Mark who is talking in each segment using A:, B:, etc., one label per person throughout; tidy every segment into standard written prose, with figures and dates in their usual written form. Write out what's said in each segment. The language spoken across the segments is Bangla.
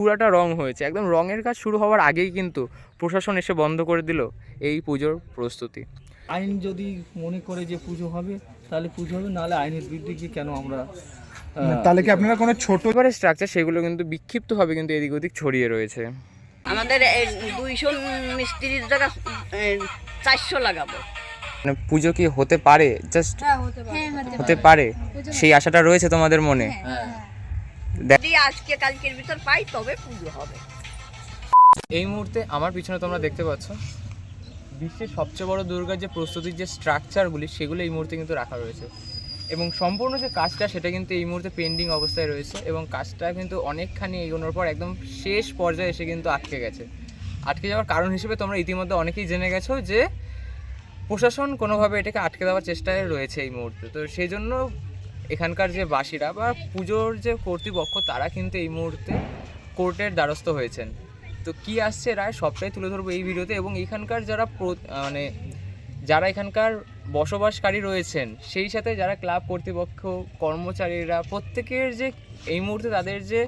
A: পুরাটা রং হয়েছে, একদম রঙের কাজ শুরু হওয়ার আগেই কিন্তু প্রশাসন এসে বন্ধ করে দিল এই পুজোর প্রস্তুতি।
B: আইন যদি মনে করে যে পুজো হবে তাহলে পুজো হবে, নাহলে আইনের বিরুদ্ধে গিয়ে কেন আমরা
C: তাহলে কি আপনারা কোনো ছোট
A: এবারে স্ট্রাকচার সেগুলো কিন্তু বিক্ষিপ্তভাবে কিন্তু এদিক ওদিক ছড়িয়ে রয়েছে।
D: আমাদের 200 মিস্ত্রির জায়গা 400 লাগাবো।
A: মানে পুজো কি হতে পারে? জাস্ট হতে পারে, সেই আশাটা রয়েছে তোমাদের মনে?
D: যদি আজকে কালকের ভিতর পাই তবে পুজো হবে।
A: এই মুহূর্তে আমার পিছনে তোমরা দেখতে পাচ্ছ বিশ্বের সবচেয়ে বড় দুর্গার যে প্রস্তুতির যে স্ট্রাকচারগুলি সেগুলো এই মুহূর্তে কিন্তু রাখা রয়েছে, এবং সম্পূর্ণ যে কাজটা সেটা কিন্তু এই মুহূর্তে পেন্ডিং অবস্থায় রয়েছে, এবং কাজটা কিন্তু অনেকখানি এগোনোর পর একদম শেষ পর্যায়ে এসে কিন্তু আটকে গেছে। আটকে যাওয়ার কারণ হিসেবে তোমরা ইতিমধ্যে অনেকেই জেনে গেছো যে প্রশাসন কোনোভাবে এটাকে আটকে দেওয়ার চেষ্টায় রয়েছে এই মুহূর্তে। তো সেই জন্য এখানকার যে বাসীরা বা পুজোর যে কর্তৃপক্ষ তারা কিন্তু এই মুহূর্তে কোর্টের দ্বারস্থ হয়েছেন। তো কি আসছে রায় সবটাই তুলে ধরবো এই ভিডিওতে, এবং এখানকার যারা মানে যারা এখানকার বসবাসকারী রয়েছেন সেই সাথে যারা ক্লাব কর্তৃপক্ষ কর্মচারীরা প্রত্যেকের যে এই মুহূর্তে তাদের যে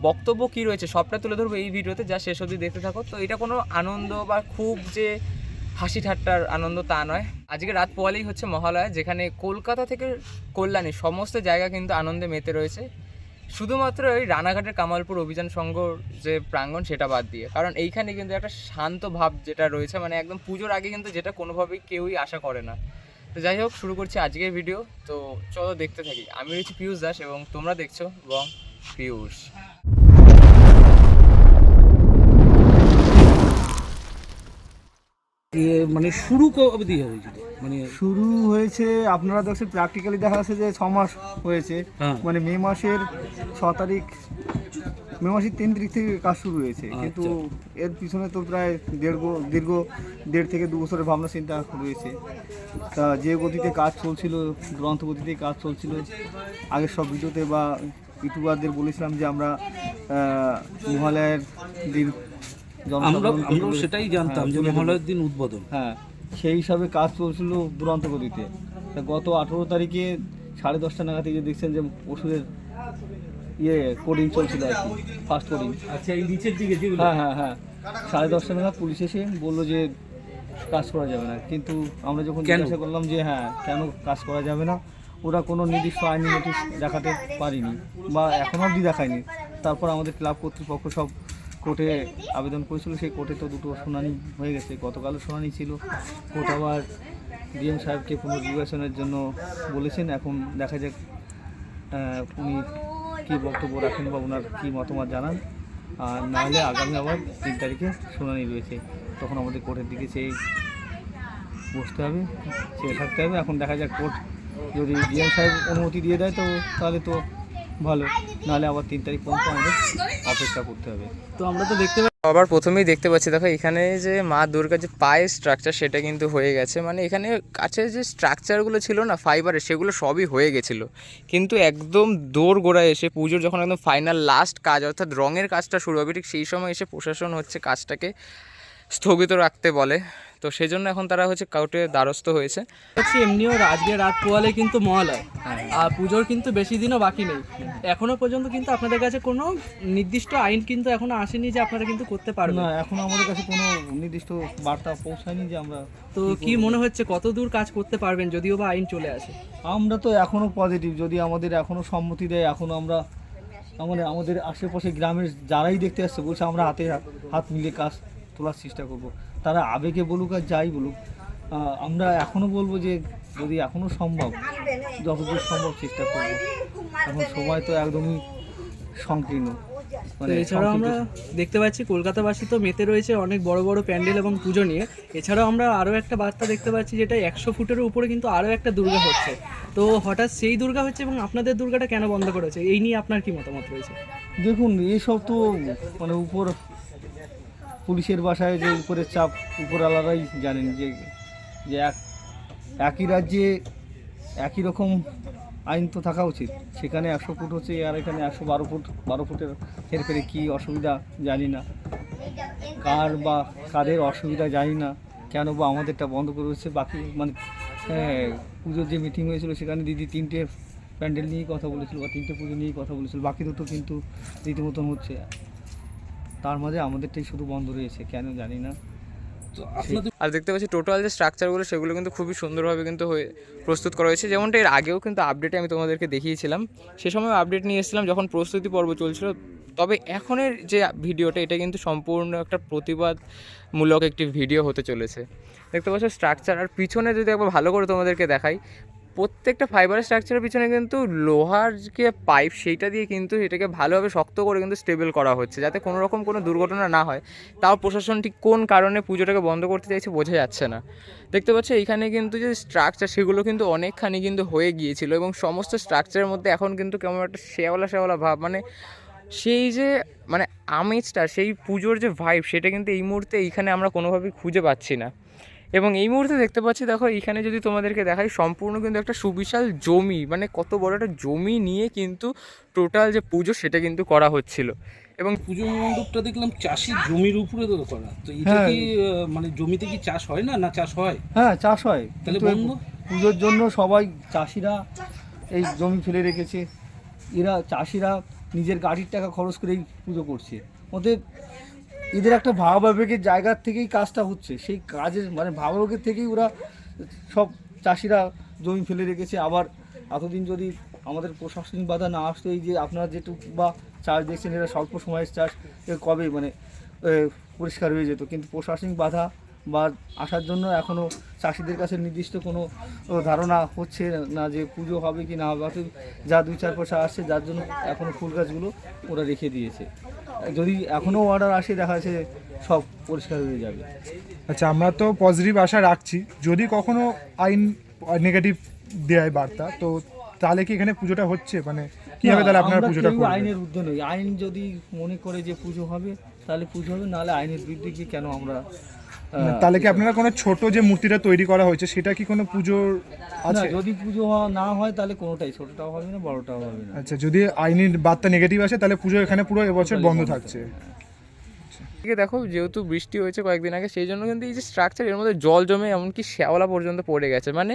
A: বক্তব্য কী রয়েছে সবটা তুলে ধরবো এই ভিডিওতে, যা শেষ অবধি দেখতে থাকো। তো এটা কোনো আনন্দ বা খুব যে হাসি ঠাট্টার আনন্দ তা নয়। আজকে রাত পোয়ালেই হচ্ছে মহালয়া, যেখানে কলকাতা থেকে কল্যাণী সমস্ত জায়গা কিন্তু আনন্দে মেতে রয়েছে, শুধুমাত্র এই রানাঘাটের কামালপুর অভিযান সংঘর যে প্রাঙ্গণ সেটা বাদ দিয়ে। কারণ এইখানে কিন্তু একটা শান্ত ভাব যেটা রয়েছে, মানে একদম পুজোর আগে কিন্তু যেটা কোনোভাবেই কেউই আশা করে না। তো যাই হোক, শুরু করছি আজকের ভিডিও। তো চলো দেখতে থাকি। আমি রয়েছি পিয়ুষ দাস এবং তোমরা দেখছো এবং পিয়ুষ।
B: মানে শুরু কবে দিয়ে হয়েছিল? মানে
C: শুরু হয়েছে আপনারা দেখছেন, প্র্যাকটিক্যালি দেখা যাচ্ছে যে 6 মাস হয়েছে। মানে মে মাসের 6 তারিখ, মে মাসের 3 তারিখ থেকে কাজ শুরু হয়েছে, কিন্তু এর পিছনে তো প্রায় দীর্ঘ 1.5 থেকে 2 বছরের ভাবনা চিন্তা রয়েছে। তা যে গতিতে কাজ চলছিল, দুরন্ত গতিতে কাজ চলছিল, আগের সব ভিডিওতে বা ইউটিউবারদের বলেছিলাম যে আমরা মহালয়ার দিন
B: আমরা সেটাই জানতাম যে মহালয়ার দিন উদ্বোধন।
C: হ্যাঁ, সেই হিসাবে কাজ চলছিল দুরন্ত গতিতে। তা গত 18 তারিখে 10:30 নাগাদ যে দেখছেন যে ওষুধের কোডিং চলছিল আর কি, ফার্স্ট কোডিং।
B: আচ্ছা, এই নিচের দিকে
C: হ্যাঁ হ্যাঁ হ্যাঁ 10:30 নাগাদ পুলিশ এসে বললো যে কাজ করা যাবে না। কিন্তু আমরা যখন জিজ্ঞাসা করলাম যে হ্যাঁ কেন কাজ করা যাবে না, ওরা কোনো নির্দিষ্ট আইনি নোটিশ দেখাতে পারেনি বা এখনো অবধি দেখায়নি। তারপর আমাদের ক্লাব কর্তৃপক্ষ সব কোর্টে আবেদন করেছিল, সেই কোর্টে তো 2টো শুনানি হয়ে গেছে। গতকালও শুনানি ছিল, কোর্ট আবার ডিএম সাহেবকে পুনর্বিবেচনার জন্য বলেছেন। এখন দেখা যাক উনি কী বক্তব্য রাখেন বা ওনার কী মতামত জানান। আর নাহলে আগামী আবার 3 তারিখে শুনানি রয়েছে, তখন আমাদের কোর্টের দিকে চেয়ে বসতে হবে, চেয়ে থাকতে হবে। এখন দেখা যাক কোর্ট যদি ডিএম সাহেব অনুমতি দিয়ে দেয় তো তাহলে তো ভালো, নাহলে আবার 3 তারিখ পর্যন্ত আমাদের অপেক্ষা করতে হবে।
B: তো আমরা তো দেখতে
A: আবার প্রথমেই দেখতে পাচ্ছি, দেখো এখানে যে মা দুর্গার যে পায়ের স্ট্রাকচার সেটা কিন্তু হয়ে গেছে। মানে এখানে কাছে যে স্ট্রাকচারগুলো ছিল না ফাইবারের, সেগুলো সবই হয়ে গেছিলো, কিন্তু একদম দৌড় গোড়ায় এসে পুজোর যখন একদম ফাইনাল লাস্ট কাজ অর্থাৎ রঙের কাজটা শুরু হবে, ঠিক সেই সময় এসে প্রশাসন হচ্ছে কাজটাকে স্থগিত রাখতে বলে। তো সেই জন্য এখন তারা হচ্ছে কোর্টের দ্বারস্থ হয়েছে।
E: এমনিও আজকে রাত পোয়ালে কিন্তু মহালয়, আর পুজোর কিন্তু বেশি দিনও বাকি নেই। এখনো পর্যন্ত কিন্তু আপনাদের কাছে কোনো নির্দিষ্ট আইন কিন্তু এখনো আসেনি যে আপনারা কিন্তু করতে পারবেন
C: না, এখনো আমাদের কাছে কোনো নির্দিষ্ট বার্তা পৌঁছায়নি যে আমরা।
E: তো কি মনে হচ্ছে কত দূর কাজ করতে পারবেন যদিও বা আইন চলে আসে?
C: আমরা তো এখনও পজিটিভ, যদি আমাদের এখনও সম্মতি দেয়, এখনও আমরা আমাদের আশেপাশে গ্রামের যারাই দেখতে আসছে বলছে আমরা হাত মিলিয়ে কাজ তোলার চেষ্টা করব। তারা আবেগে বলুক আর যাই বলুক, আমরা এখনও বলবো যে যদি এখনও সম্ভব, যতদূর সম্ভব চেষ্টা করব। এখন সময় তো একদমই সংকীর্ণ।
E: এছাড়াও আমরা দেখতে পাচ্ছি কলকাতাবাসী তো মেতে রয়েছে অনেক বড় বড় প্যান্ডেল এবং পুজো নিয়ে। এছাড়াও আমরা আরও একটা বার্তা দেখতে পাচ্ছি, যেটা 100 ফুটের উপরে কিন্তু আরও একটা দুর্গা হচ্ছে। তো হঠাৎ সেই দুর্গা হচ্ছে এবং আপনাদের দুর্গাটা কেন বন্ধ করেছে, এই নিয়ে আপনার কি মতামত রয়েছে?
C: দেখুন, এইসব তো মানে উপর পুলিশের বাসায় যে উপরের চাপ, উপরওয়ালারাই জানেন যে একই রাজ্যে একই রকম আইন তো থাকা উচিত। সেখানে 100 ফুট হচ্ছে আর এখানে 112 ফুটের হেরফেরে কী অসুবিধা জানি না, কার বা কাদের অসুবিধা জানি না, কেন বা আমাদেরটা বন্ধ করে হচ্ছে। বাকি মানে পুজোর যে মিটিং হয়েছিল সেখানে দিদি 3টে প্যান্ডেল নিয়েই কথা বলেছিল বা 3টে পুজো নিয়েই কথা বলেছিল, বাকি দুটো কিন্তু রীতিমতন হচ্ছে। তার মাঝে আমাদেরটাই শুধু বন্ধ রয়েছে, কেন জানি না।
A: আর দেখতে পাচ্ছি টোটাল যে স্ট্রাকচারগুলো সেগুলো কিন্তু খুবই সুন্দরভাবে কিন্তু প্রস্তুত করা হয়েছে, যেমনটা এর আগেও কিন্তু আপডেটে আমি তোমাদেরকে দেখিয়েছিলাম। সে সময় আপডেট নিয়ে এসেছিলাম যখন প্রস্তুতি পর্ব চলছিল। তবে এখনের যে ভিডিওটা এটা কিন্তু সম্পূর্ণ একটা প্রতিবাদমূলক একটি ভিডিও হতে চলেছে। দেখতে পাচ্ছ স্ট্রাকচার, আর পিছনে যদি একবার ভালো করে তোমাদেরকে দেখাই, প্রত্যেকটা ফাইবারের স্ট্রাকচারের পিছনে কিন্তু লোহার যে পাইপ সেইটা দিয়ে কিন্তু এটাকে ভালোভাবে শক্ত করে কিন্তু স্টেবল করা হচ্ছে, যাতে কোনো রকম কোনো দুর্ঘটনা না হয়। তাও প্রশাসন ঠিক কোন কারণে পুজোটাকে বন্ধ করতে চাইছে বোঝা যাচ্ছে না। দেখতে পাচ্ছ এইখানে কিন্তু যে স্ট্রাকচার সেগুলো কিন্তু অনেকখানি কিন্তু হয়ে গিয়েছিল, এবং সমস্ত স্ট্রাকচারের মধ্যে এখন কিন্তু কেমন একটা শেওলা ভাব, মানে সেই যে মানে আমেজটা, সেই পুজোর যে ভাইব সেটা কিন্তু এই মুহূর্তে এইখানে আমরা কোনোভাবেই খুঁজে পাচ্ছি না। এবং এই মুহূর্তে দেখতে পাচ্ছি, দেখো এইখানে যদি তোমাদেরকে দেখাই, সম্পূর্ণ কিন্তু একটা সুবিশাল জমি, মানে কত বড় একটা জমি নিয়ে কিন্তু টোটাল যে পুজো সেটা কিন্তু করা হচ্ছিল। এবং
F: পুজো মণ্ডপটা দেখলাম চাষের জমির উপরে তো করা, তো এটা কি মানে জমিতে কি চাষ হয় না চাষ হয়?
C: হ্যাঁ, চাষ হয়,
F: তাহলে
C: কিন্তু
F: বন্ধ?
C: পুজোর জন্য সবাই চাষিরা এই জমি ফেলে রেখেছে। এরা চাষিরা নিজের গাড়ির টাকা খরচ করেই পুজো করছে। ওদের এদের একটা ভাবাবেগের জায়গার থেকেই কাজটা হচ্ছে, সেই কাজের মানে ভাবাবেগের থেকেই ওরা সব চাষিরা জমি ফেলে রেখেছে। আবার এতদিন যদি আমাদের প্রশাসনিক বাধা না আসতো, এই যে আপনারা যেটুকু বা চাষ দেখছেন এরা স্বল্প সময়ের চাষ, কবে মানে পরিষ্কার হয়ে যেত, কিন্তু প্রশাসনিক বাধা বা আসার জন্য এখনও চাষিদের কাছে নির্দিষ্ট কোনো ধারণা হচ্ছে না যে পুজো হবে কি না হবে। অর্থাৎ যা 2-4 পয়সা আসছে, যার জন্য এখনও ফুল গাছগুলো ওরা রেখে দিয়েছে। যদি এখনও অর্ডার আসে দেখা যাচ্ছে সব পরিষ্কার হয়ে যাবে।
G: আচ্ছা, আমরা তো পজিটিভ আশা রাখছি, যদি কখনো আইন নেগেটিভ দেয় বার্তা, তো তাহলে কি এখানে পুজোটা হচ্ছে, মানে কিভাবে তাহলে আপনারা
C: আমরা
G: পুজোটা
C: কেউ
G: করবেন?
C: আইনের ঊর্ধ্বে নই। আইন যদি মনে করে যে পুজো হবে তাহলে পুজো হবে, নাহলে আইনের বিরুদ্ধে গিয়ে কেন আমরা
G: তাহলে কি আপনারা কোনো ছোট যে মূর্তিটা তৈরি করা হয়েছে সেটা কি কোনো পুজোর
C: না,
G: আছে?
C: যদি পুজো না হয় তাহলে কোনোটাই, ছোটটাও হবে না বড়টাও হবে না।
G: আচ্ছা, যদি আইনি বার্তা নেগেটিভ আসে তাহলে পুজো এখানে পুরো এবছর বন্ধ থাকছে।
A: এদিকে দেখো, যেহেতু বৃষ্টি হয়েছে কয়েকদিন আগে, সেই জন্য কিন্তু এই যে স্ট্রাকচার এর মধ্যে জল জমে এমনকি শ্যাওলা পর্যন্ত পড়ে গেছে। মানে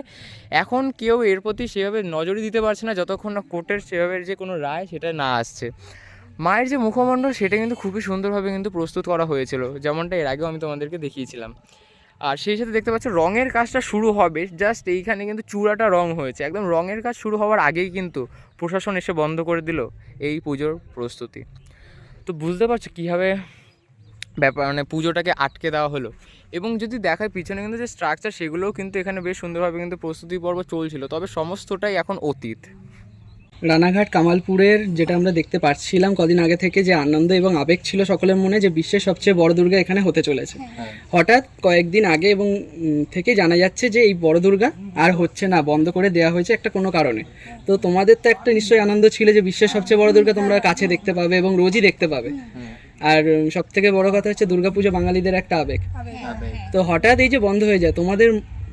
A: এখন কেউ এর প্রতি সেভাবে নজরই দিতে পারছে না যতক্ষণ না কোর্টের সেভাবে যে কোনো রায় সেটা না আসছে। মায়ের যে মুখমণ্ডল সেটা কিন্তু খুবই সুন্দরভাবে কিন্তু প্রস্তুত করা হয়েছিল, যেমনটা এর আগেও আমি তোমাদেরকে দেখিয়েছিলাম। আর সেই সাথে দেখতে পাচ্ছ রঙের কাজটা শুরু হবে, জাস্ট এইখানে কিন্তু চূড়াটা রং হয়েছে, একদম রঙের কাজ শুরু হওয়ার আগেই কিন্তু প্রশাসন এসে বন্ধ করে দিল এই পুজোর প্রস্তুতি। তো বুঝতে পারছো কীভাবে ব্যাপার, মানে পুজোটাকে আটকে দেওয়া হলো। এবং যদি দেখায় পিছনে কিন্তু যে স্ট্রাকচার সেগুলোও কিন্তু এখানে বেশ সুন্দরভাবে কিন্তু প্রস্তুতি পর্ব চলছিল, তবে সমস্তটাই এখন অতীত।
E: রানাঘাট কামালপুরের যেটা আমরা দেখতে পাচ্ছিলাম কদিন আগে থেকে, যে আনন্দ এবং আবেগ ছিল সকলের মনে যে বিশ্বের সবচেয়ে বড় দুর্গা এখানে হতে চলেছে, হঠাৎ কয়েকদিন আগে এবং থেকে জানা যাচ্ছে যে এই বড় দুর্গা আর হচ্ছে না, বন্ধ করে দেওয়া হয়েছে একটা কোনো কারণে। তো তোমাদের তো একটা নিশ্চয়ই আনন্দ ছিল যে বিশ্বের সবচেয়ে বড় দুর্গা তোমরা কাছে দেখতে পাবে এবং রোজই দেখতে পাবে। আর সব থেকে বড় কথা হচ্ছে দুর্গাপুজো বাঙালিদের একটা আবেগ। তো হঠাৎ এই যে বন্ধ হয়ে যায়, তোমাদের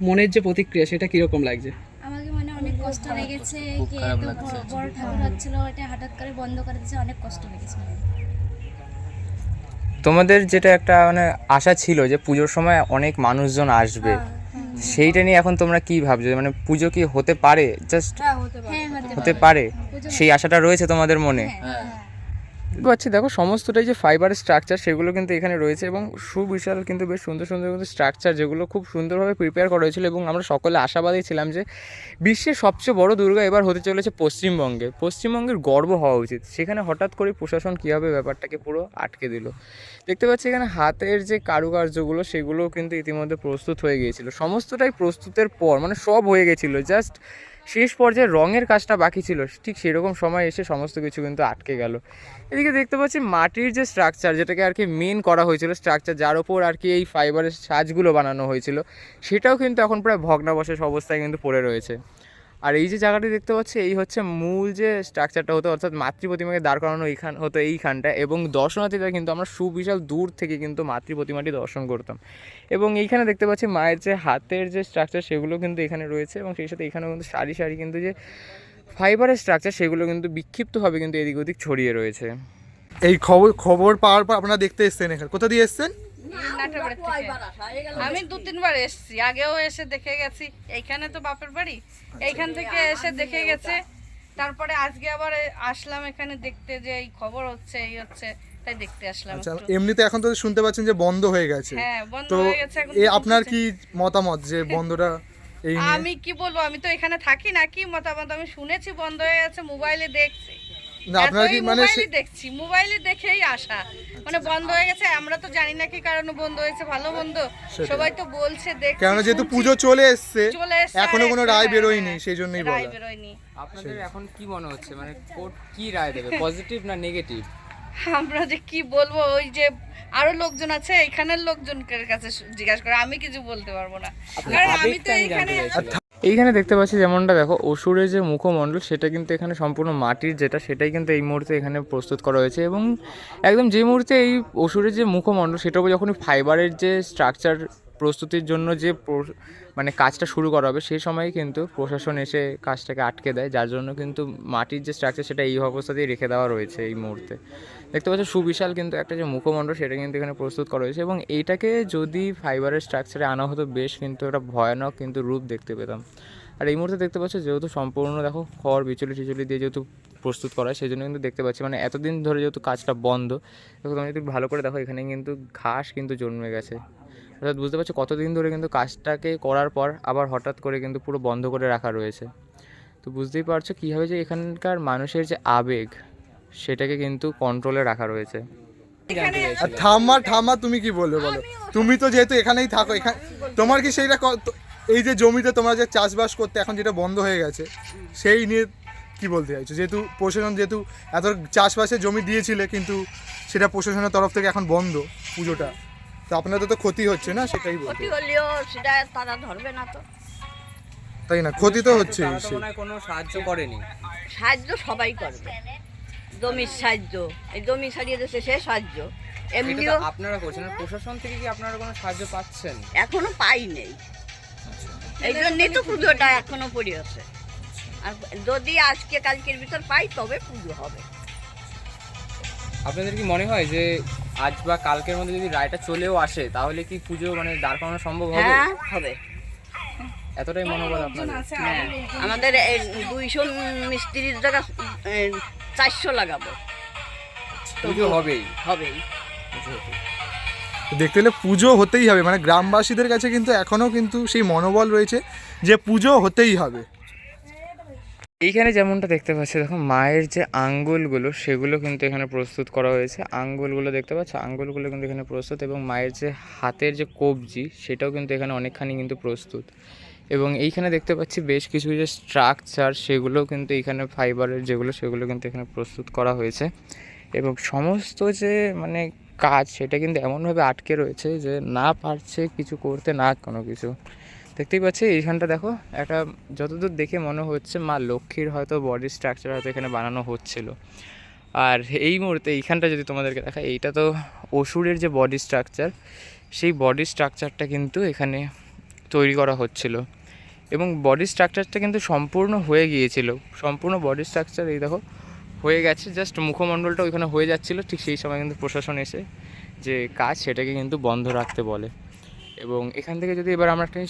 E: মনের যে প্রতিক্রিয়া সেটা কিরকম লাগছে?
H: আমাকে মানে অনেক কষ্ট লেগেছে, কি তো বড় ঠাকুর হচ্ছিল, এটা হঠাৎ করে বন্ধ করে দিয়েছে, অনেক কষ্ট লেগেছে।
A: তোমাদের যেটা একটা মানে আশা ছিল যে পুজোর সময় অনেক মানুষজন আসবে, সেইটা নিয়ে এখন তোমরা কি ভাবছো? মানে পুজো কি হতে পারে? জাস্ট হতে পারে, সেই আশাটা রয়েছে তোমাদের মনে? পাচ্ছি দেখো সমস্তটাই যে ফাইবারের স্ট্রাকচার সেগুলো কিন্তু এখানে রয়েছে, এবং সুবিশাল কিন্তু বেশ সুন্দর সুন্দর কিন্তু স্ট্রাকচার, যেগুলো খুব সুন্দরভাবে প্রিপেয়ার করা হয়েছিল। এবং আমরা সকলে আশাবাদী ছিলাম যে বিশ্বের সবচেয়ে বড় দুর্গা এবার হতে চলেছে পশ্চিমবঙ্গের গর্ব হওয়া উচিত। সেখানে হঠাৎ করে প্রশাসন কীভাবে ব্যাপারটাকে পুরো আটকে দিল। দেখতে পাচ্ছি এখানে হাতের যে কারুকার্যগুলো সেগুলোও কিন্তু ইতিমধ্যে প্রস্তুত হয়ে গিয়েছিল, সমস্তটাই প্রস্তুতের পর মানে সব হয়ে গেছিলো, জাস্ট শেষ পর্যায়ে রঙের কাজটা বাকি ছিল। ঠিক সেরকম সময় এসে সমস্ত কিছু কিন্তু আটকে গেল। এদিকে দেখতে পাচ্ছি মাটির যে স্ট্রাকচার, যেটাকে আর কি মেন করা হয়েছিল স্ট্রাকচার, যার ওপর আর কি এই ফাইবারের সাজগুলো বানানো হয়েছিল, সেটাও কিন্তু এখন প্রায় ভগ্নাবশেষ অবস্থায় কিন্তু পড়ে রয়েছে। আর এই যে জায়গাটি দেখতে পাচ্ছি, এই হচ্ছে মূল যে স্ট্রাকচারটা হতো, অর্থাৎ মাতৃপ্রতিমাকে দাঁড় করানো হতো এইখানটা। এবং দর্শনার্থীরা কিন্তু আমরা সুবিশাল দূর থেকে কিন্তু মাতৃপ্রতিমাটি দর্শন করতাম। এবং এইখানে দেখতে পাচ্ছি মায়ের যে হাতের যে স্ট্রাকচার সেগুলো কিন্তু এখানে রয়েছে, এবং সেই সাথে এখানেও কিন্তু সারি সারি কিন্তু যে ফাইবারের স্ট্রাকচার সেগুলো কিন্তু বিক্ষিপ্তভাবে কিন্তু এদিক ওদিক ছড়িয়ে রয়েছে।
G: এই খবর পাওয়ার পর আপনারা দেখতে এসেছেন, এখানে কোথা দিয়ে এসেছেন?
I: আমি 2-3 বার এসেছি, আগেও এসে দেখে গেছি। এইখানে তো বাপের বাড়ি, এইখান থেকে এসে দেখে গেছে। তারপরে আজকে আবার আসলাম এখানে দেখতে যে এই খবর হচ্ছে, এই হচ্ছে। তাই দেখতে আসলাম
G: আচ্ছা,
I: একটু।
G: এমনিতে এখন তো শুনতে পাচ্ছেন যে বন্ধ হয়ে গেছে,
I: হ্যাঁ বন্ধ
G: তো
I: হয়ে গেছে এখন।
G: আপনার কি মতামত যে বন্ধটা এই নিয়ে?
I: আমি কি বলবো, আমি তো এখানে থাকি না, কি মতামত আমি শুনেছি বন্ধ হয়ে গেছে, মোবাইলে দেখছি।
G: না, আপনারা কি মানে
I: মোবাইলে দেখছি, মোবাইলে দেখেই আসা, মানে বন্ধ হয়ে গেছে। আমরা তো জানি না কি কারণে বন্ধ হয়েছে, ভালো মন্দ সবাই তো বলছে দেখছি,
G: কেন যেহেতু
I: শুনছি।
G: পুজো চলে এসছে,
I: চলে এসছে,
G: এখনো কোনো রায়
I: হ্যাঁ,
G: বেরোয়নি,
I: হ্যাঁ,
G: সেই জন্যই
I: রায়
G: বলা।
I: বেরোয়নি।
A: আপনাদের এখন কি মনে হচ্ছে, মানে কোর্ট কি রায় দেবে, পজিটিভ না নেগেটিভ?
I: আমরা যে কি বলবো, ওই যে আরো লোকজন আছে এখানের লোকজনের কাছে জিজ্ঞাসা করে, আমি কিছু বলতে পারবো না, কারণ আমি তো এখানে।
A: এইখানে দেখতে পাচ্ছি যেমনটা দেখো, অসুরের যে মুখমণ্ডল সেটা কিন্তু এখানে সম্পূর্ণ মাটির, যেটা সেটাই কিন্তু এই মুহূর্তে এখানে প্রস্তুত করা হয়েছে। এবং একদম যে মুহূর্তে এই অসুরের যে মুখমণ্ডল সেটার উপর যখনই ফাইবারের যে স্ট্রাকচার প্রস্তুতির জন্য যে মানে কাজটা শুরু করা হবে, সেই সময় কিন্তু প্রশাসন এসে কাজটাকে আটকে দেয়, যার জন্য কিন্তু মাটির যে স্ট্রাকচার সেটা এই অবস্থাতেই রেখে দেওয়া রয়েছে এই মুহূর্তে। দেখতে পাচ্ছ সুবিশাল কিন্তু একটা যে মুখমণ্ডল সেটা কিন্তু এখানে প্রস্তুত করা হয়েছে, এবং এইটাকে যদি ফাইবারের স্ট্রাকচারে আনা হতো বেশ কিন্তু একটা ভয়ানক কিন্তু রূপ দেখতে পেতাম। আর এই মুহূর্তে দেখতে পাচ্ছ যেহেতু সম্পূর্ণ দেখো খড় বিচুলি টিচুলি দিয়ে যেহেতু প্রস্তুত করা হয়, সেই জন্য কিন্তু দেখতে পাচ্ছি মানে এতদিন ধরে যেহেতু কাজটা বন্ধ, দেখো তুমি যদি ভালো করে দেখো এখানে কিন্তু ঘাস কিন্তু জন্মে গেছে। অর্থাৎ বুঝতে পারছো কতদিন ধরে কিন্তু কাজটাকে করার পর আবার হঠাৎ করে কিন্তু পুরো বন্ধ করে রাখা রয়েছে। তো বুঝতেই পারছো কীভাবে যে এখানকার মানুষের যে আবেগ সেটাকে কিন্তু কন্ট্রোলে রাখা রয়েছে।
G: আর ঠাম্মা তুমি কি বলবে বলো? তুমি তো যেহেতু এখানেই থাকো, এখানে তোমার কি সেইটা এই যে জমিতে তোমরা যে চাষবাস করতে এখন যেটা বন্ধ হয়ে গেছে সেই নিয়ে কি বলতে চাইছো? যেহেতু প্রশাসন যেহেতু এত চাষবাসের জমি দিয়েছিলে কিন্তু সেটা প্রশাসনের তরফ থেকে এখন বন্ধ পুজোটা, তো আপনাদের তো ক্ষতি হচ্ছে না, সেটাই বলতে।
D: ক্ষতি হলেও সেটা তারা ধরবে না তো।
G: তাই না, ক্ষতি তো হচ্ছে।
A: তারা তো মনে হয় কোনো সাহায্য করেনি।
D: সাহায্য সবাই করবে, জমির সাহায্য, এই জমি ছাড়িয়ে দিচ্ছে সে সাহায্য,
A: এটা
D: এমনিও
A: তো আপনারা করছেন, আর প্রশাসন থেকে কি আপনারা কোনো সাহায্য পাচ্ছেন?
D: এখনো পাই নেই, এই জন্যই তো পুজোটা এখনো পড়ে আছে। আর যদি আজকে কালকের ভিতর পাই তবে পুজো হবে।
A: আপনাদের কি মনে হয় যে আজ বা কালকের মধ্যে যদি রায়টা চলেও আসে তাহলে কি পুজো মানে দাঁড় করানো সম্ভব হবে?
D: হ্যাঁ হবে,
A: এতটাই মনোবল আপনাদের?
D: হ্যাঁ। আমাদের এই 200 মিস্ত্রির জায়গা 400 লাগাবো,
A: পুজো হবেই।
D: হবেই।
G: দেখতে গেলে পুজো হতেই হবে, মানে গ্রামবাসীদের কাছে কিন্তু এখনও কিন্তু সেই মনোবল রয়েছে যে পুজো হতেই হবে।
A: এইখানে যেমনটা দেখতে পাচ্ছি দেখো, মায়ের যে আঙ্গুলগুলো সেগুলো কিন্তু এখানে প্রস্তুত করা হয়েছে। আঙ্গুলগুলো দেখতে পাচ্ছ, আঙ্গুলগুলো কিন্তু এখানে প্রস্তুত, এবং মায়ের যে হাতের যে কবজি সেটাও কিন্তু এখানে অনেকখানি কিন্তু প্রস্তুত। এবং এইখানে দেখতে পাচ্ছি বেশ কিছু যে স্ট্রাকচার সেগুলো কিন্তু এখানে ফাইবারের যেগুলো সেগুলো কিন্তু এখানে প্রস্তুত করা হয়েছে। এবং সমস্ত যে মানে কাজ সেটা কিন্তু এমনভাবে আটকে রয়েছে যে না পারছে কিছু করতে, না কোনো কিছু। দেখতেই পাচ্ছি এইখানটা দেখো, একটা যতদূর দেখে মনে হচ্ছে মা লক্ষ্মীর হয়তো বডি স্ট্রাকচার হয়তো এখানে বানানো হচ্ছিল। আর এই মুহূর্তে এইখানটা যদি তোমাদেরকে দেখা, এইটা তো অসুরের যে বডি স্ট্রাকচার, সেই বডি স্ট্রাকচারটা কিন্তু এখানে তৈরি করা হচ্ছিল, এবং বডি স্ট্রাকচারটা কিন্তু সম্পূর্ণ হয়ে গিয়েছিল। সম্পূর্ণ বডি স্ট্রাকচার এই দেখো হয়ে গেছে, জাস্ট মুখমণ্ডলটা ওইখানে হয়ে যাচ্ছিলো। ঠিক সেই সময় কিন্তু প্রশাসন এসে যে কাজ সেটাকে কিন্তু বন্ধ রাখতে বলে। এবং এখান থেকে যদি এবার আমরা একটা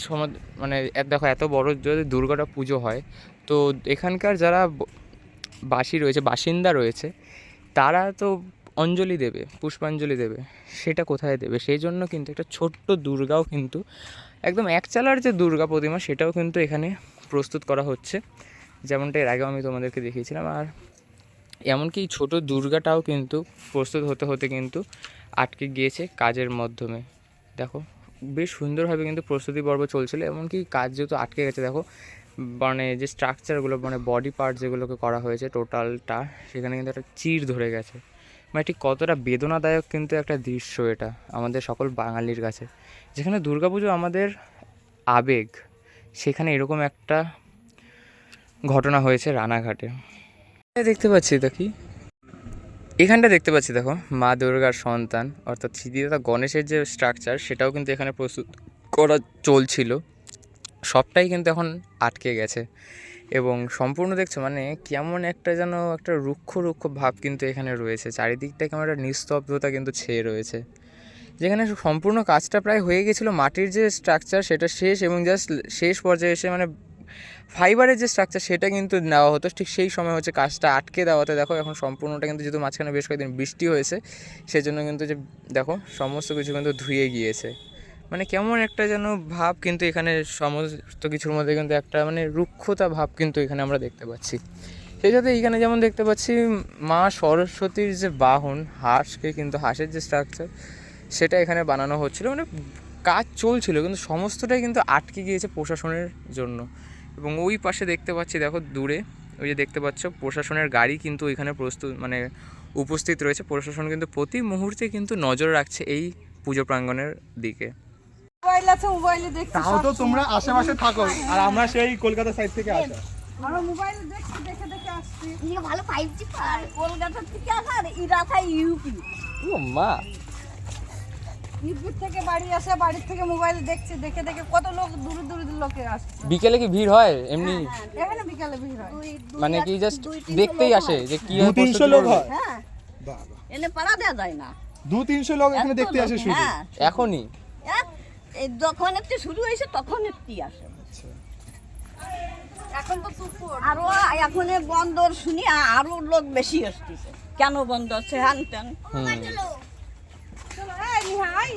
A: মানে দেখো এত বড় যদি দুর্গাটা পুজো হয়, তো এখানকার যারা বাসিন্দা রয়েছে তারা তো অঞ্জলি দেবে, পুষ্পাঞ্জলি দেবে, সেটা কোথায় দেবে? সেই জন্য কিন্তু একটা ছোট্ট দুর্গাও কিন্তু একদম একচালার যে দুর্গা প্রতিমা সেটাও কিন্তু এখানে প্রস্তুত করা হচ্ছে, যেমনটা এর আগেও আমি তোমাদেরকে দেখিয়েছিলাম। আর এমনকি ছোট দুর্গাটাও কিন্তু প্রস্তুত হতে হতে কিন্তু আটকে গিয়েছে কাজের মাধ্যমে। দেখো বেশ সুন্দরভাবে কিন্তু প্রস্তুতি পর্ব চলছিল, এমনকি কাজ যেহেতু আটকে গেছে দেখো মানে যে স্ট্রাকচারগুলো মানে বডি পার্ট যেগুলোকে করা হয়েছে টোটালটা, সেখানে কিন্তু একটা চির ধরে গেছে। মানে ঠিক কতটা বেদনাদায়ক কিন্তু একটা দৃশ্য এটা আমাদের সকল বাঙালির কাছে, যেখানে দুর্গাপুজো আমাদের আবেগ, সেখানে এরকম একটা ঘটনা হয়েছে রানাঘাটে। দেখতে পাচ্ছি দেখি এখানটা দেখতে পাচ্ছি দেখো, মা দুর্গার সন্তান অর্থাৎ সিদ্ধিদাতা গণেশের যে স্ট্রাকচার সেটাও কিন্তু এখানে প্রস্তুত করা চলছিল, সবটাই কিন্তু এখন আটকে গেছে। এবং সম্পূর্ণ দেখছো মানে কেমন একটা যেন একটা রুক্ষ ভাব কিন্তু এখানে রয়েছে, চারিদিকটা কেমন একটা নিস্তব্ধতা কিন্তু ছেয়ে রয়েছে, যেখানে সম্পূর্ণ কাজটা প্রায় হয়ে গেছিলো। মাটির যে স্ট্রাকচার সেটা শেষ, এবং জাস্ট শেষ পর্যায়ে এসে মানে ফাইবারের যে স্ট্রাকচার সেটা কিন্তু নেওয়া হতো, ঠিক সেই সময় হচ্ছে কাজটা আটকে দেওয়াতে দেখো এখন সম্পূর্ণটা কিন্তু যেহেতু মাঝখানে বেশ কয়েকদিন বৃষ্টি হয়েছে সেজন্য কিন্তু যে দেখো সমস্ত কিছু কিন্তু ধুয়ে গিয়েছে। মানে কেমন একটা যেন ভাব কিন্তু এখানে সমস্ত কিছুর মধ্যে কিন্তু একটা মানে রুক্ষতা ভাব কিন্তু এখানে আমরা দেখতে পাচ্ছি। সেই সাথে এখানে যেমন দেখতে পাচ্ছি মা সরস্বতীর যে বাহন হাঁসকে কিন্তু হাঁসের যে স্ট্রাকচার সেটা এখানে বানানো হচ্ছিলো, মানে কাজ চলছিল কিন্তু সমস্তটাই কিন্তু আটকে গিয়েছে প্রশাসনের জন্য। এবং ওই পাশে দেখতে পাচ্ছি দেখো দূরে ওই যে দেখতে পাচ্ছ প্রশাসনের গাড়ি কিন্তু এখানে মানে উপস্থিত রয়েছে। প্রশাসন কিন্তু প্রতি মুহূর্তে কিন্তু নজর রাখছে এই পুজো প্রাঙ্গণের দিকে।
I: মোবাইল আছে, মোবাইলে দেখছি,
G: তাও তো তোমরা আশেপাশে থাকো আর আমরা সেই কলকাতা সাইড থেকে আসা।
I: আমরা মোবাইলে দেখছি, দেখে দেখে আসছি।
D: ভালো 5G আর কলকাতা থেকে আসার ইরাকা ইউপি।
A: ও মা,
I: ইউপি থেকে বাড়ি আসে, বাড়ির থেকে মোবাইল দেখছি, দেখে দেখে কত লোক দূর দূর লোকে আসছে।
A: বিকেলে কি ভিড় হয় এমনি?
I: এখানে বিকালে ভিড় হয়।
A: মানে কি জাস্ট দেখতেই আসে যে কি
G: 200-300 লোক হয়?
D: হ্যাঁ, এনে পাড়া দেওয়া যায় না।
G: 200-300 লোক এখানে
D: এত
G: দেখতে
D: লোক,
G: আসে শুধু?
D: হ্যাঁ,
A: এখনই
D: এই যখন একটু শুরু হয়েছে তখন একটু আসে।
I: এখন তো সুপুর
D: আরো এখন বন্দর শুনি আরো লোক বেশি আসতেছে। কেন বন্ধ আছে হ্যান ত্যান।
I: চলো, এই নিহাই